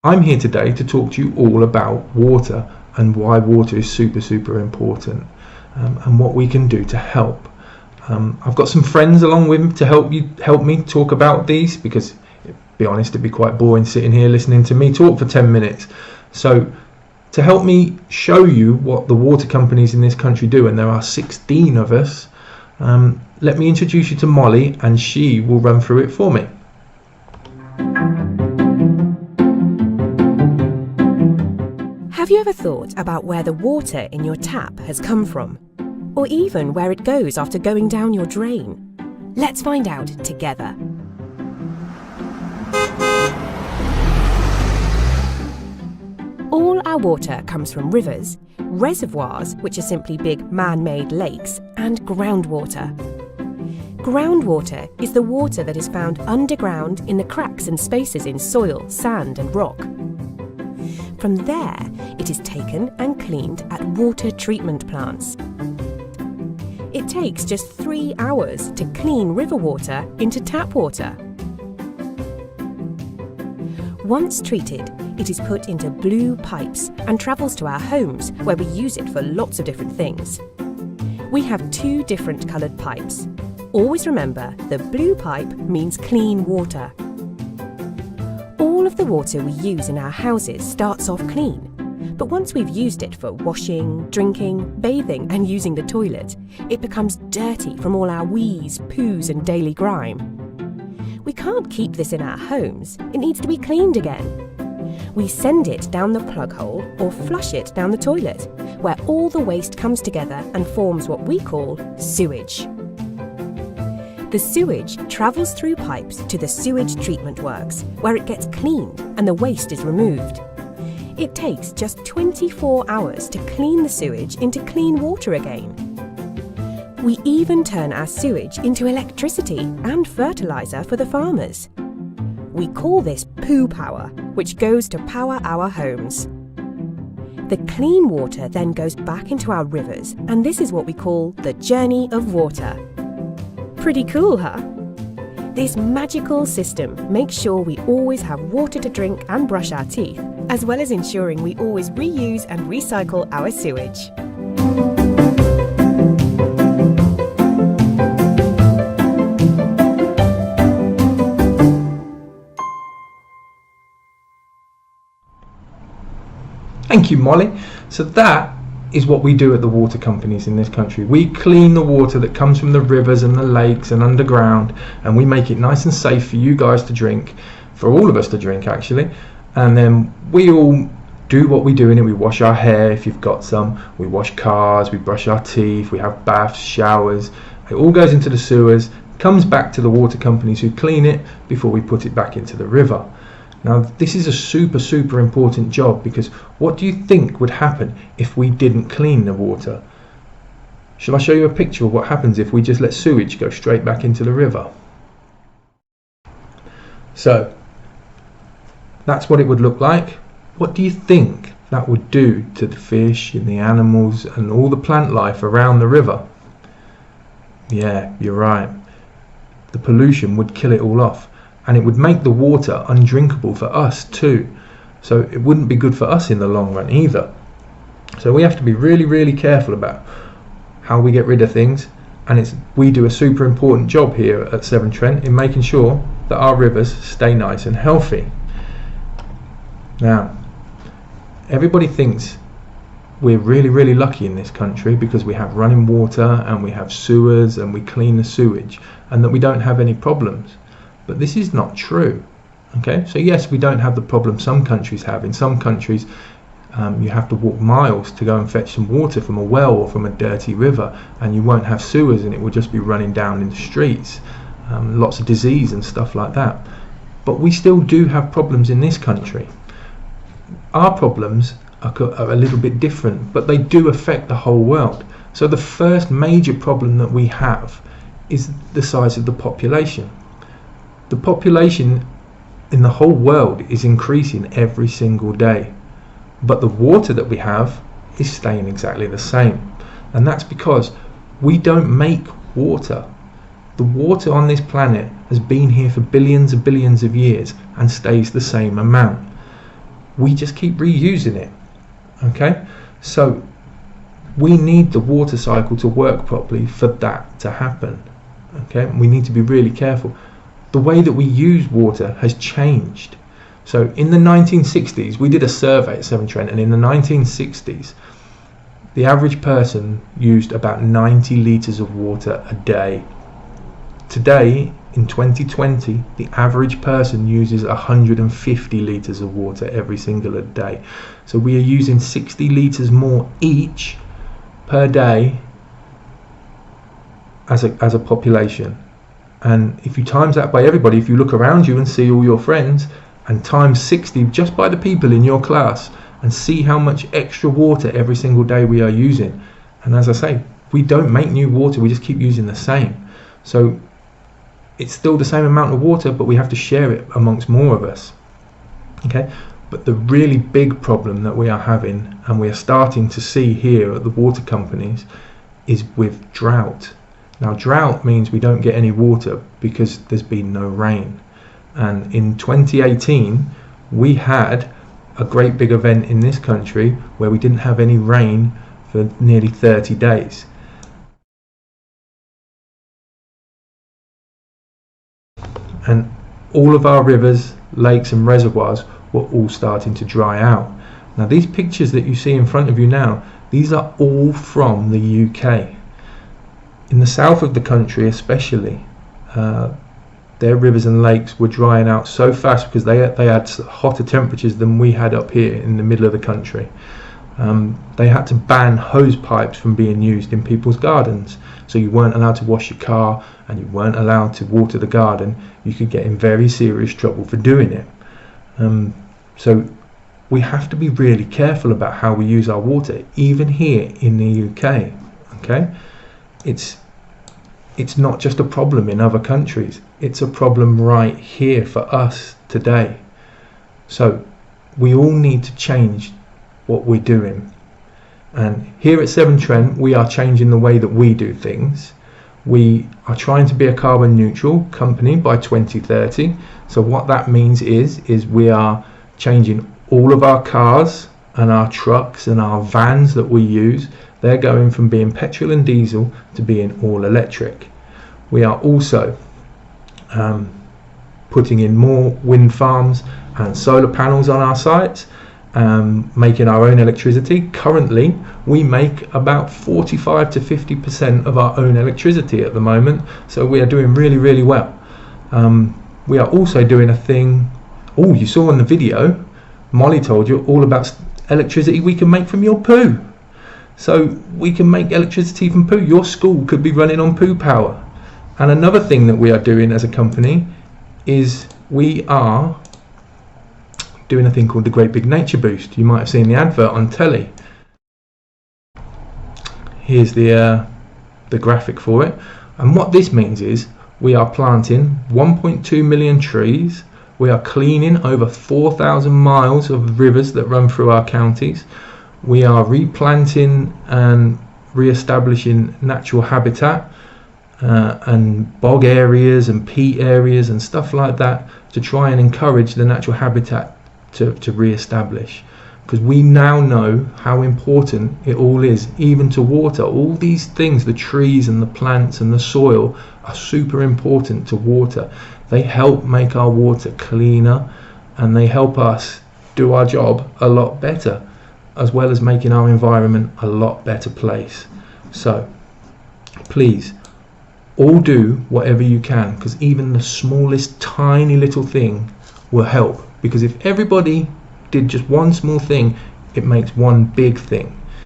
I'm here today to talk to you all about water and why water is super important, and what we can do to help. I've got some friends along with me to help me talk about these, because to be honest, it'd be quite boring sitting here listening to me talk for 10 minutes. So to help me show you what the water companies in this country do, and there are 16 of us, let me introduce you to Molly, and she will run through it for me. Have you ever thought about where the water in your tap has come from? Or even where it goes after going down your drain? Let's find out together. All our water comes from rivers, reservoirs, which are simply big man-made lakes, and groundwater. Groundwater is the water that is found underground in the cracks and spaces in soil, sand and rock. From there, it is taken and cleaned at water treatment plants. It takes just 3 hours to clean river water into tap water. Once treated, it is put into blue pipes and travels to our homes, where we use it for lots of different things. We have 2 different coloured pipes. Always remember, the blue pipe means clean water. All of the water we use in our houses starts off clean, but once we've used it for washing, drinking, bathing and using the toilet, it becomes dirty from all our wheeze, poos and daily grime. We can't keep this in our homes, it needs to be cleaned again. We send it down the plug hole or flush it down the toilet, where all the waste comes together and forms what we call sewage. The sewage travels through pipes to the sewage treatment works, where it gets cleaned and the waste is removed. It takes just 24 hours to clean the sewage into clean water again. We even turn our sewage into electricity and fertiliser for the farmers. We call this poo power, which goes to power our homes. The clean water then goes back into our rivers, and this is what we call the journey of water. Pretty cool, huh? This magical system makes sure we always have water to drink and brush our teeth, as well as ensuring we always reuse and recycle our sewage. Thank you, Molly. So that is what we do at the water companies in this country. We clean the water that comes from the rivers and the lakes and underground, and we make it nice and safe for you guys to drink, for all of us to drink actually. And then we all do what we do in it. We wash our hair if you've got some, we wash cars, we brush our teeth, we have baths, showers. It all goes into the sewers, comes back to the water companies who clean it before we put it back into the river. Now this is a super important job, because what do you think would happen if we didn't clean the water? Shall I show you a picture of what happens if we just let sewage go straight back into the river? So that's what it would look like. What do you think that would do to the fish and the animals and all the plant life around the river? Yeah, you're right. The pollution would kill it all off. And it would make the water undrinkable for us too. So it wouldn't be good for us in the long run either. So we have to be really careful about how we get rid of things. And we do a super important job here at Severn Trent in making sure that our rivers stay nice and healthy. Now, everybody thinks we're really lucky in this country because we have running water and we have sewers and we clean the sewage, and that we don't have any problems. But this is not true. Okay, so yes, we don't have the problem some countries have. In some countries, you have to walk miles to go and fetch some water from a well or from a dirty river, and you won't have sewers, and it will just be running down in the streets. Lots of disease and stuff like that. But we still do have problems in this country. Our problems are a little bit different, but they do affect the whole world. So the first major problem that we have is the size of the population. The population in the whole world is increasing every single day, but the water that we have is staying exactly the same, and that's because we don't make water. The water on this planet has been here for billions and billions of years and stays the same amount. we just keep reusing it. Okay, so we need the water cycle to work properly for that to happen. Okay, we need to be really careful. The way that we use water has changed. So in the 1960s, we did a survey at Severn Trent, and in the 1960s, the average person used about 90 litres of water a day. Today, in 2020, the average person uses 150 litres of water every single day. So we are using 60 litres more each per day as a population. And if you times that by everybody, if you look around you and see all your friends, and times 60 just by the people in your class, and see how much extra water every single day we are using. And as I say, we don't make new water, we just keep using the same. So it's still the same amount of water, but we have to share it amongst more of us. Okay, but the really big problem that we are having, and we are starting to see here at the water companies, is with drought. Now, drought means we don't get any water because there's been no rain. And in 2018, we had a great big event in this country where we didn't have any rain for nearly 30 days. And all of our rivers, lakes and reservoirs were all starting to dry out. Now, these pictures that you see in front of you now, these are all from the UK. In the south of the country especially, their rivers and lakes were drying out so fast because they had hotter temperatures than we had up here in the middle of the country. They had to ban hose pipes from being used in people's gardens. So you weren't allowed to wash your car, and you weren't allowed to water the garden. You could get in very serious trouble for doing it. So we have to be really careful about how we use our water, even here in the UK. Okay, it's not just a problem in other countries, it's a problem right here for us today. So we all need to change what we're doing. And here at Severn Trent, we are changing the way that we do things. We are trying to be a carbon neutral company by 2030. So what that means is we are changing all of our cars and our trucks and our vans that we use. They're going from being petrol and diesel to being all electric. We are also putting in more wind farms and solar panels on our sites, making our own electricity. Currently, we make about 45 to 50% of our own electricity at the moment, so we are doing really, really well. We are also doing a thing, you saw in the video, Molly told you all about electricity we can make from your poo. So we can make electricity from poo. Your school could be running on poo power. And another thing that we are doing as a company is we are doing a thing called the Great Big Nature Boost. You might have seen the advert on telly. Here's the graphic for it. And what this means is we are planting 1.2 million trees. We are cleaning over 4,000 miles of rivers that run through our counties. We are replanting and re-establishing natural habitat and bog areas and peat areas and stuff like that to try and encourage the natural habitat to re-establish, because we now know how important it all is, even to water. All these things, the trees and the plants and the soil, are super important to water. They help make our water cleaner, and they help us do our job a lot better, as well as making our environment a lot better place. So please all do whatever you can, because even the smallest tiny little thing will help. Because if everybody did just one small thing, it makes one big thing.